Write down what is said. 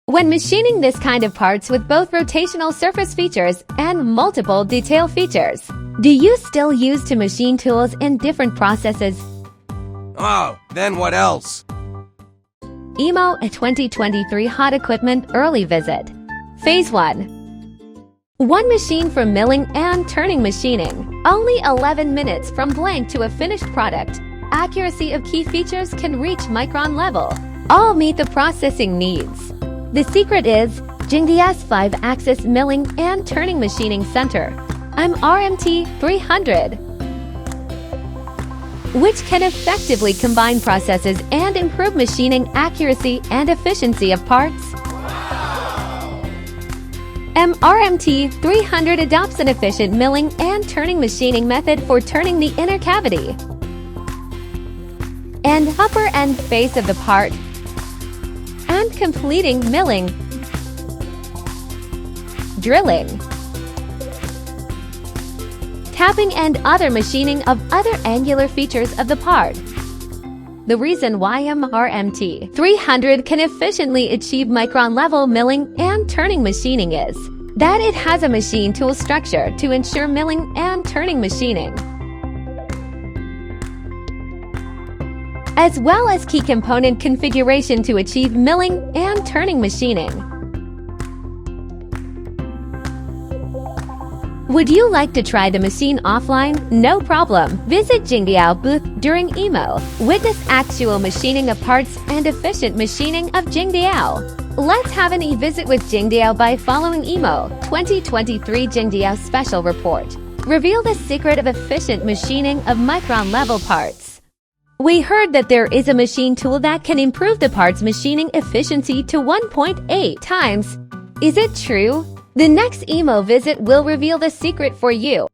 When machining this kind of parts with both rotational surface features and multiple detail features, do you still use to machine tools in different processes? Oh, then what else? EMO2023 Hot Equipment Early Visit. Phase 1. One machine for milling and turning machining. Only 11 minutes from blank to a finished product. Accuracy of key features can reach micron level. All meet the processing needs. The secret is Jingdiao's 5-axis milling and turning machining center, MRMT300, which can effectively combine processes and improve machining accuracy and efficiency of parts. MRMT300 adopts an efficient milling and turning machining method for turning the inner cavity and upper end face of the part and completing milling, drilling, tapping and other machining of other angular features of the part. The reason why MRMT300 can efficiently achieve micron-level milling and turning machining is that it has a machine tool structure to ensure milling and turning machining, as well as key component configuration to achieve milling and turning machining. Would you like to try the machine offline? No problem. Visit Jingdiao booth during EMO. Witness actual machining of parts and efficient machining of Jingdiao. Let's have an e-visit with Jingdiao by following EMO2023 Jingdiao Special Report. Reveal the secret of efficient machining of micron-level parts. We heard that there is a machine tool that can improve the parts machining efficiency to 1.8 times. Is it true? The next EMO visit will reveal the secret for you.